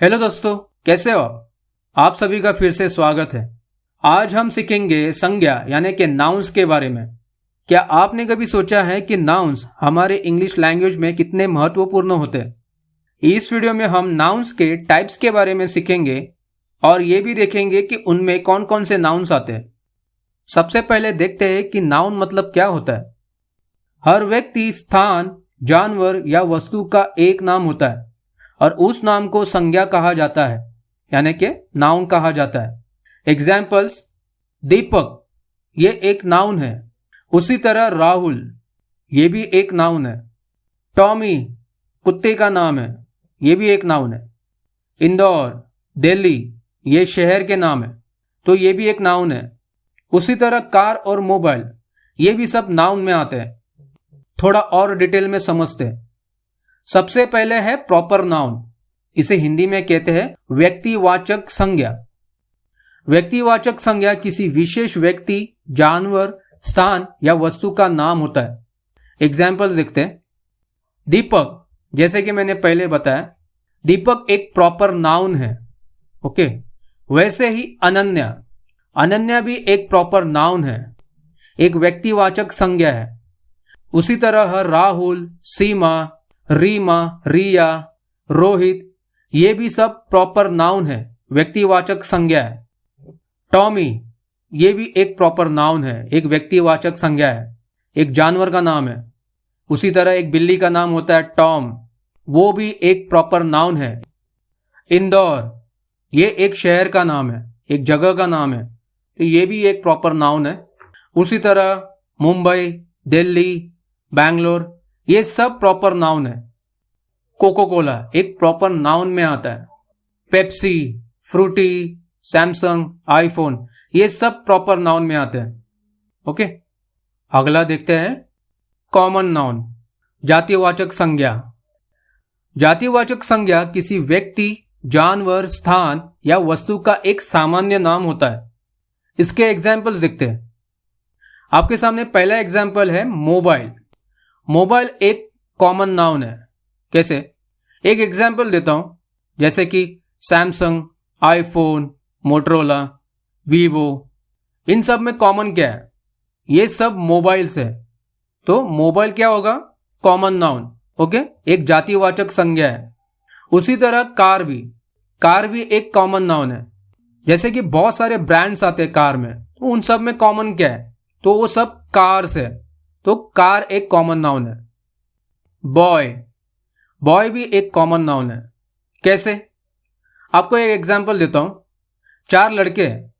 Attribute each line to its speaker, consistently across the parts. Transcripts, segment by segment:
Speaker 1: Hello दोस्तों, कैसे हो आप सभी का फिर से स्वागत है। आज हम सीखेंगे संज्ञा यानी कि नाउन्स के बारे में। क्या आपने कभी सोचा है कि नाउन्स हमारे इंग्लिश लैंग्वेज में कितने महत्वपूर्ण होते हैं? इस वीडियो में हम नाउन्स के टाइप्स के बारे में सीखेंगे और ये भी देखेंगे कि उनमें कौन कौन से नाउन्स आते हैं। सबसे पहले देखते हैं कि नाउन मतलब क्या होता है। हर व्यक्ति, स्थान, जानवर या वस्तु का एक नाम होता है और उस नाम को संज्ञा कहा जाता है यानी कि नाउन कहा जाता है। एग्जाम्पल्स: दीपक, ये एक नाउन है। उसी तरह राहुल, ये भी एक नाउन है। टॉमी, कुत्ते का नाम है, ये भी एक नाउन है। इंदौर, दिल्ली, ये शहर के नाम है, तो ये भी एक नाउन है। उसी तरह कार और मोबाइल, ये भी सब नाउन में आते हैं। थोड़ा और डिटेल में समझते हैं। सबसे पहले है प्रॉपर नाउन। इसे हिंदी में कहते हैं व्यक्तिवाचक संज्ञा। व्यक्तिवाचक संज्ञा किसी विशेष व्यक्ति, जानवर, स्थान या वस्तु का नाम होता है। एग्जाम्पल्स देखते हैं। दीपक, जैसे कि मैंने पहले बताया, दीपक एक प्रॉपर नाउन है। ओके। वैसे ही अनन्या, अनन्या भी एक प्रॉपर नाउन है, एक व्यक्तिवाचक संज्ञा है। उसी तरह राहुल, सीमा, रीमा, रिया, रोहित, ये भी सब प्रॉपर नाउन है, व्यक्तिवाचक संज्ञा है। टॉमी, ये भी एक प्रॉपर नाउन है, एक व्यक्तिवाचक संज्ञा है, एक जानवर का नाम है। उसी तरह एक बिल्ली का नाम होता है टॉम, वो भी एक प्रॉपर नाउन है। इंदौर, ये एक शहर का नाम है, एक जगह का नाम है, तो ये भी एक प्रॉपर नाउन है। उसी तरह मुंबई, दिल्ली, बैंगलोर, ये सब प्रॉपर नाउन है। कोको कोला एक प्रॉपर नाउन में आता है। पेप्सी, फ्रूटी, सैमसंग, आईफोन, ये सब प्रॉपर नाउन में आते हैं। ओके। अगला देखते हैं कॉमन नाउन, जातिवाचक संज्ञा। जातिवाचक संज्ञा किसी व्यक्ति, जानवर, स्थान या वस्तु का एक सामान्य नाम होता है। इसके एग्जाम्पल्स देखते हैं। आपके सामने पहला एग्जाम्पल है मोबाइल। मोबाइल एक कॉमन नाउन है। कैसे? एक एग्जाम्पल देता हूं, जैसे कि सैमसंग, आईफोन, मोटरोला, वीवो, इन सब में कॉमन क्या है? ये सब मोबाइल्स है, तो मोबाइल क्या होगा? Common noun. ओके, एक जातिवाचक संज्ञा है। उसी तरह कार भी एक कॉमन नाउन है। जैसे कि बहुत सारे ब्रांड्स आते हैं कार में, तो उन सब में कॉमन क्या है? तो वो सब कार्स है, तो कार एक कॉमन नाउन है। बॉय भी एक कॉमन नाउन है। कैसे? आपको एक एग्जांपल देता हूं। 4 लड़के हैं,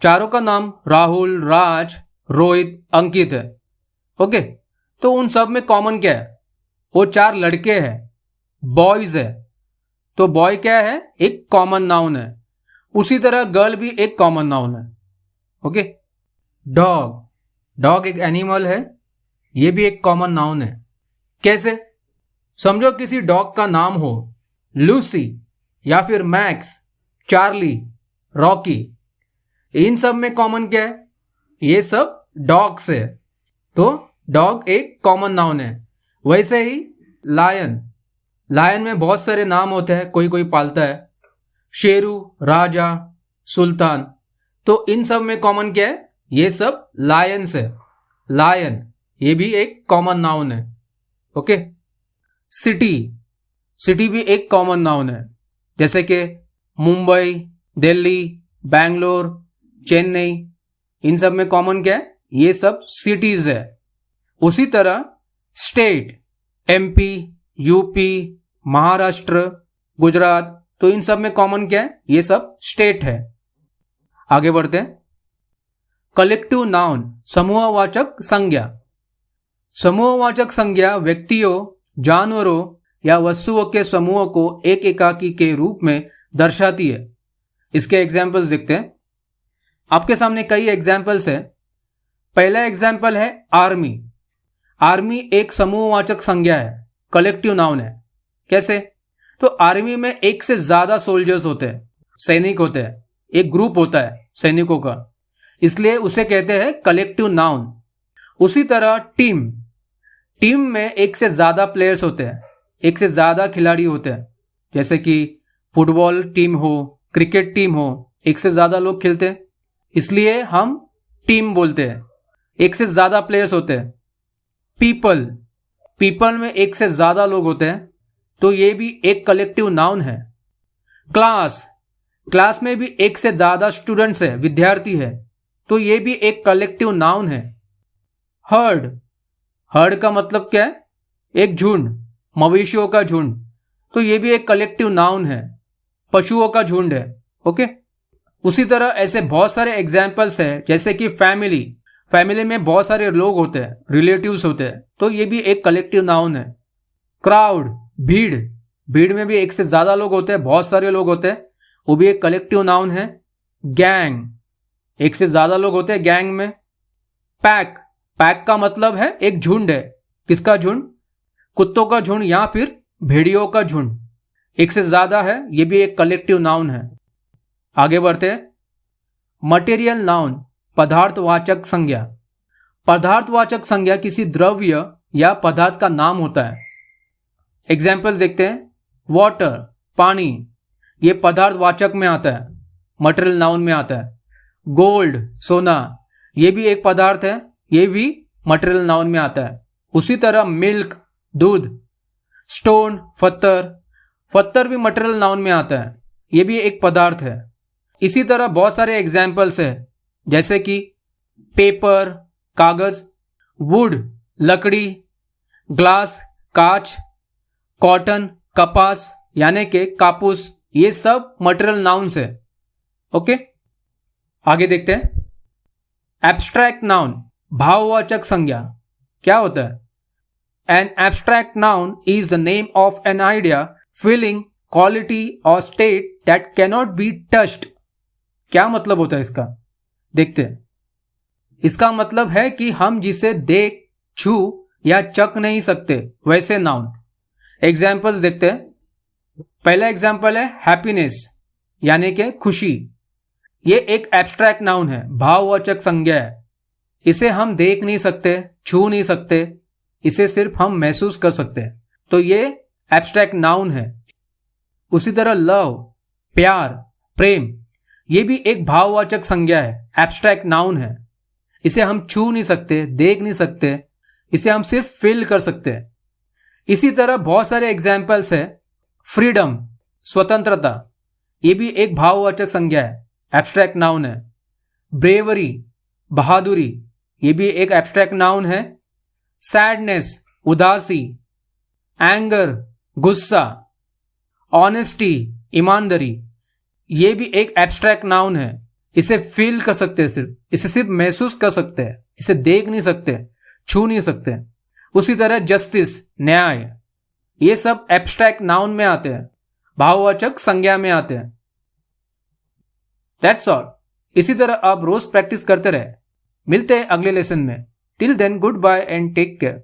Speaker 1: चारों का नाम राहुल, राज, रोहित, अंकित है। ओके, तो उन सब में कॉमन क्या है? वो 4 लड़के हैं, बॉयज है, तो बॉय क्या है? एक कॉमन नाउन है। उसी तरह गर्ल भी एक कॉमन नाउन है। ओके। डॉग एक एनिमल है, ये भी एक कॉमन नाउन है। कैसे? समझो किसी डॉग का नाम हो लूसी या फिर मैक्स, चार्ली, रॉकी, इन सब में कॉमन क्या है? ये सब डॉग्स है, तो डॉग एक कॉमन नाउन है। वैसे ही लायन में बहुत सारे नाम होते हैं, कोई कोई पालता है, शेरू, राजा, सुल्तान, तो इन सब में कॉमन क्या है? ये सब लायंस है। लायन, ये भी एक कॉमन नाउन है। ओके। सिटी भी एक कॉमन नाउन है, जैसे कि मुंबई, दिल्ली, बैंगलोर, चेन्नई, इन सब में कॉमन क्या है? ये सब सिटीज है। उसी तरह state, MP, UP, Maharashtra, Gujarat, तो इन सब में कॉमन क्या है? ये सब स्टेट है। आगे बढ़ते हैं। कलेक्टिव नाउन, समूहवाचक संज्ञा। समूहवाचक संज्ञा व्यक्तियों, जानवरों या वस्तुओं के समूह को एक एकाकी के रूप में दर्शाती है। इसके एग्जाम्पल्स देखते हैं। आपके सामने कई एग्जाम्पल्स है। पहला एग्जाम्पल है आर्मी एक समूहवाचक संज्ञा है, कलेक्टिव नाउन है। कैसे? तो आर्मी में एक से ज्यादा सोल्जर्स होते हैं, सैनिक होते हैं, एक ग्रुप होता है सैनिकों का, इसलिए उसे कहते हैं कलेक्टिव नाउन। उसी तरह टीम में एक से ज्यादा प्लेयर्स होते हैं, एक से ज्यादा खिलाड़ी होते हैं, जैसे कि फुटबॉल टीम हो, क्रिकेट टीम हो, एक से ज्यादा लोग खेलते हैं, इसलिए हम टीम बोलते हैं। एक से ज्यादा प्लेयर्स होते हैं। पीपल, पीपल में एक से ज्यादा लोग होते हैं, तो ये भी एक कलेक्टिव नाउन है। क्लास, क्लास में भी एक से ज्यादा स्टूडेंट्स है, विद्यार्थी है, तो ये भी एक कलेक्टिव नाउन है। हर्ड, हर्ड का मतलब क्या है? एक झुंड, मवेशियों का झुंड, तो ये भी एक कलेक्टिव नाउन है, पशुओं का झुंड है। ओके, उसी तरह ऐसे बहुत सारे एग्जाम्पल्स है, जैसे कि फैमिली, फैमिली में बहुत सारे लोग होते हैं, रिलेटिव्स होते हैं, तो ये भी एक कलेक्टिव नाउन है। क्राउड, भीड़, भीड़ में भी एक से ज्यादा लोग होते हैं, बहुत सारे लोग होते हैं, वो भी एक कलेक्टिव नाउन है। गैंग, एक से ज्यादा लोग होते हैं गैंग में। पैक, पैक का मतलब है एक झुंड है। किसका झुंड? कुत्तों का झुंड या फिर भेड़ियों का झुंड, एक से ज्यादा है, ये भी एक कलेक्टिव नाउन है। आगे बढ़ते हैं। मटेरियल नाउन, पदार्थवाचक संज्ञा। पदार्थवाचक संज्ञा किसी द्रव्य या पदार्थ का नाम होता है। एग्जाम्पल देखते हैं। वाटर, पानी, ये पदार्थवाचक में आता है, मटेरियल नाउन में आता है। गोल्ड, सोना, ये भी एक पदार्थ है, ये भी मटेरियल नाउन में आता है। उसी तरह मिल्क, दूध। स्टोन, पत्थर, पत्थर भी मटेरियल नाउन में आता है, ये भी एक पदार्थ है। इसी तरह बहुत सारे एग्जाम्पल्स है, जैसे कि पेपर, कागज। वुड, लकड़ी। ग्लास, कांच। कॉटन, कपास यानी कि कापूस, ये सब मटेरियल नाउन्स है। ओके, आगे देखते हैं। एब्स्ट्रैक्ट नाउन, भाववाचक संज्ञा। क्या होता है? An abstract noun is the name of an idea, feeling, quality और state that cannot be touched. क्या मतलब होता है इसका? देखते हैं। इसका मतलब है कि हम जिसे देख, छू या चख नहीं सकते, वैसे नाउन। एग्जाम्पल्स देखते हैं। पहला एग्जाम्पल है हैप्पीनेस, यानी कि खुशी। ये एक एब्स्ट्रैक्ट नाउन है, भाववाचक संज्ञा है। इसे हम देख नहीं सकते, छू नहीं सकते, इसे सिर्फ हम महसूस कर सकते हैं, तो ये एब्स्ट्रैक्ट नाउन है। उसी तरह लव, प्यार, प्रेम, ये भी एक भाववाचक संज्ञा है, एब्स्ट्रैक्ट नाउन है। इसे हम छू नहीं सकते, देख नहीं सकते, इसे हम सिर्फ फील कर सकते हैं। इसी तरह बहुत सारे एग्जाम्पल्स है। फ्रीडम, स्वतंत्रता, ये भी एक भाववाचक संज्ञा है, एब्स्ट्रैक्ट नाउन है। ब्रेवरी, बहादुरी, ये भी एक एब्स्ट्रैक्ट नाउन है। सैडनेस, उदासी। एंगर, गुस्सा। ऑनेस्टी, ईमानदारी, ये भी एक एब्स्ट्रैक्ट नाउन है। इसे फील कर सकते हैं, सिर्फ इसे सिर्फ महसूस कर सकते हैं, इसे देख नहीं सकते, छू नहीं सकते। उसी तरह जस्टिस, न्याय, ये सब एब्स्ट्रैक्ट नाउन में आते हैं, भाववाचक संज्ञा में आते हैं। That's all. इसी तरह आप रोज प्रैक्टिस करते रहे। मिलते हैं अगले लेसन में। Till then goodbye and take care.